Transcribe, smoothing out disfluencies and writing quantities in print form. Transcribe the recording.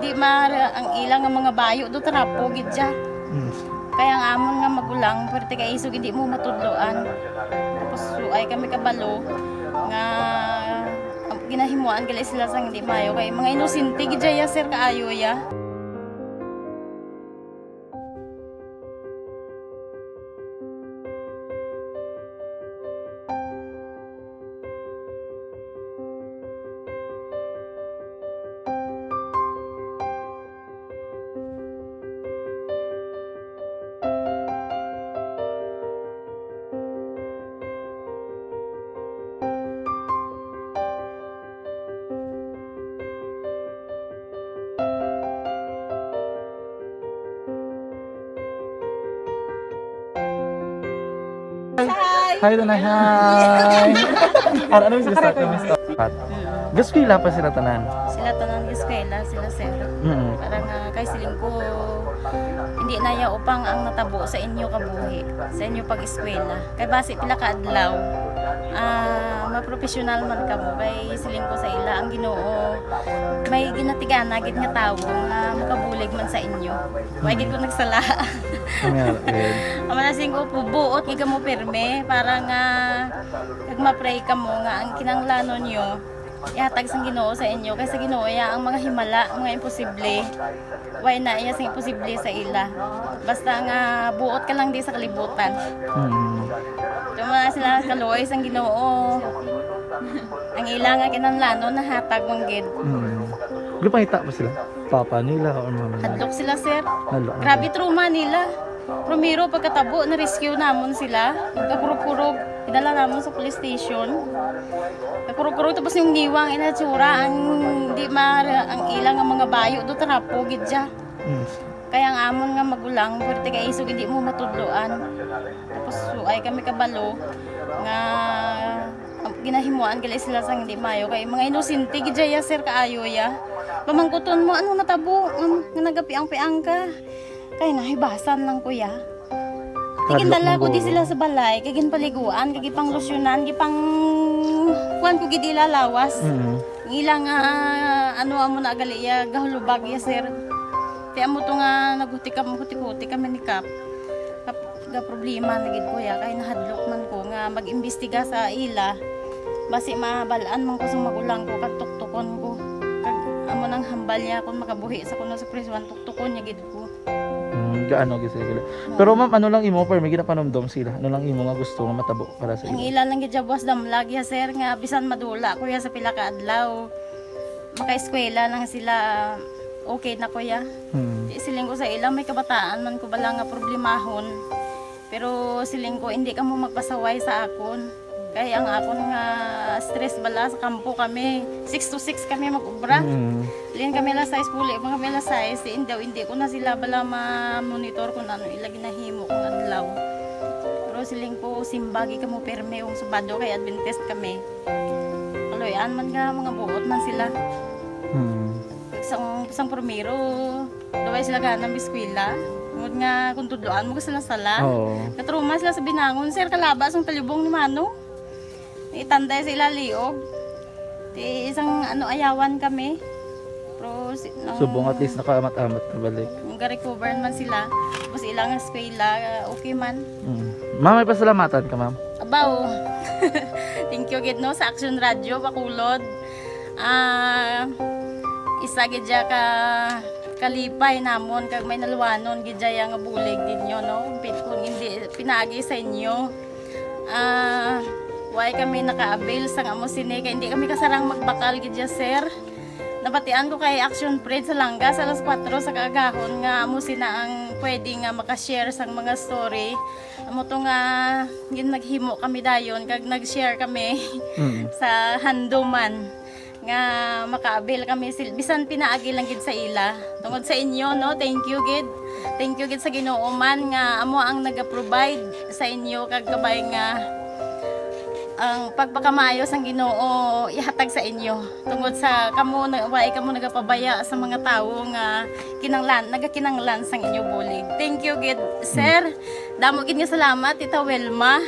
di ang ilang nga mga bayo do trapo gid siya. Kaya nga amon nga magulang perti kay isog hindi mo matudloan. Tapos ay kami kabalo nga ginahimuan gali sila sang hindi mayo kay mga inosente gid ya sir kaayo ya. Hi, Tanay. Hi. Ano yung gusto ko? Gusto ko ila pa sila tanan. Sila tanan eskwela sila sir. Parang kay siling ko hindi na ya upang ang natabo sa inyo kabuhi sa inyo pag-eskwela. Kay base pila ka adlaw. Maprofessional man ka mo kay siling ko sa ila ang Ginoo may ginatigana gid nga tawo nga makabulig man sa inyo. Way gid ko nagsala. Amanasing ko buot gid mo pirme para nga kag ma-pray ka mo nga ang kinanglanon niyo ihatag sang Ginoo sa inyo kay sa Ginoo ya ang mga himala, mga imposible. Way na iya sing imposible sa ila. Basta nga buot ka lang di sa kalibutan. Tuma sila kaluoy sang Ginoo. Ang ila nga kinanglanon nahatag man gid. Gupangita pa sila. Papa nila o mama nila. Hadlok sila sir. Hadlok. Grabe trauma nila. Primero pagkatabo na rescue namon sila. Nagkakurog-kurog. Idala namon sa police station. Nagkurog-kurog tapos yung niwang inatsura ang di ang ilang nga mga bayo do trapo gid siya. Kaya ang amon nga magulang perti kay isog hindi mo matudloan. Tapos ay kami kabalo nga ginahimuan gali sila sang hindi mayo kay mga inosente gid ya sir kaayo ya. Pamangkuton mo ano natabo nga nagapiang-piang ka. Kay nahibasan lang kuya. Tigin dala ko di sila sa balay, kay ginpaliguan, kay gipang losyonan, gipang kuan ko gid ilalawas. Ilang ano amo na gali ya gahulubag ya sir. Ti amo to nga naghuti kami ni Kap. Ga problema na gid kuya kay nahadlok man ko nga mag-imbestiga sa ila. Basi mabalaan man ko sa magulang ko kag tuktukon ko. Kag amo nang hambal niya kung makabuhi sa kuno sa prison tuktukon niya gid ko. Gaano gid sila. Pero ma'am, ano lang imo per may ginapanomdom sila? Ano lang imo nga gusto nga matabo para sa Ang imo? ila lang gid jabwas damlag ya sir nga bisan madula kuya sa pila ka adlaw. Maka-eskwela lang sila okay na kuya. Di siling ko sa ila may kabataan man ko bala nga problemahon. Pero siling ko hindi ka mo magpasaway sa akon. Kaya ang akon nga stress bala sa kampo kami. 6 to 6 kami mag-ubra. Lin kami la size puli, mga kami la size. Hindi ko na sila bala ma-monitor kung ano ila ginahimo kung adlaw. Pero siling ko simbagi ka mo perme yung Sabado kay Adventist kami. Kaloyan man nga mga buot man sila. Isang primero, daway sila ganang biskwila. Ngod nga kung tudloan mo sila sala. Katruma sila sa binangon, sir kalabas ang talibong ni Mano. Itanday sila liog. Di isang ayawan kami. Pero Subong at least nakaamat-amat na balik. Ga-recover man sila. Tapos ilang eskwela, okay man. Ma'am, may pasalamatan ka ma'am? Abaw. Thank you gid no sa Action Radio Bacolod. Isa gid ka kalipay namon kag may naluwanon gid nga bulig ninyo no. Kung hindi pinaagi sa inyo. Why kami naka-avail sang amo sini kay hindi kami kasarang magbakal gid sir. Nabatian ko kay Action Friend sa Langga sa alas 4 sa kaagahon nga amo sina ang pwede nga maka-share sang mga story. Amo to nga naghimo kami dayon kag nag-share kami sa handuman nga maka-avail kami bisan pinaagi lang gid sa ila. Tungod sa inyo no, thank you gid. Thank you gid sa Ginoo man nga amo ang naga-provide sa inyo kag kabay nga ang pagpakamaayos ang Ginoo ihatag sa inyo tungod sa kamo nagapabaya sa mga tawo nga nagakinanglan sang inyo bulig. Thank you gid sir. Damo gid nga salamat Tita Welma.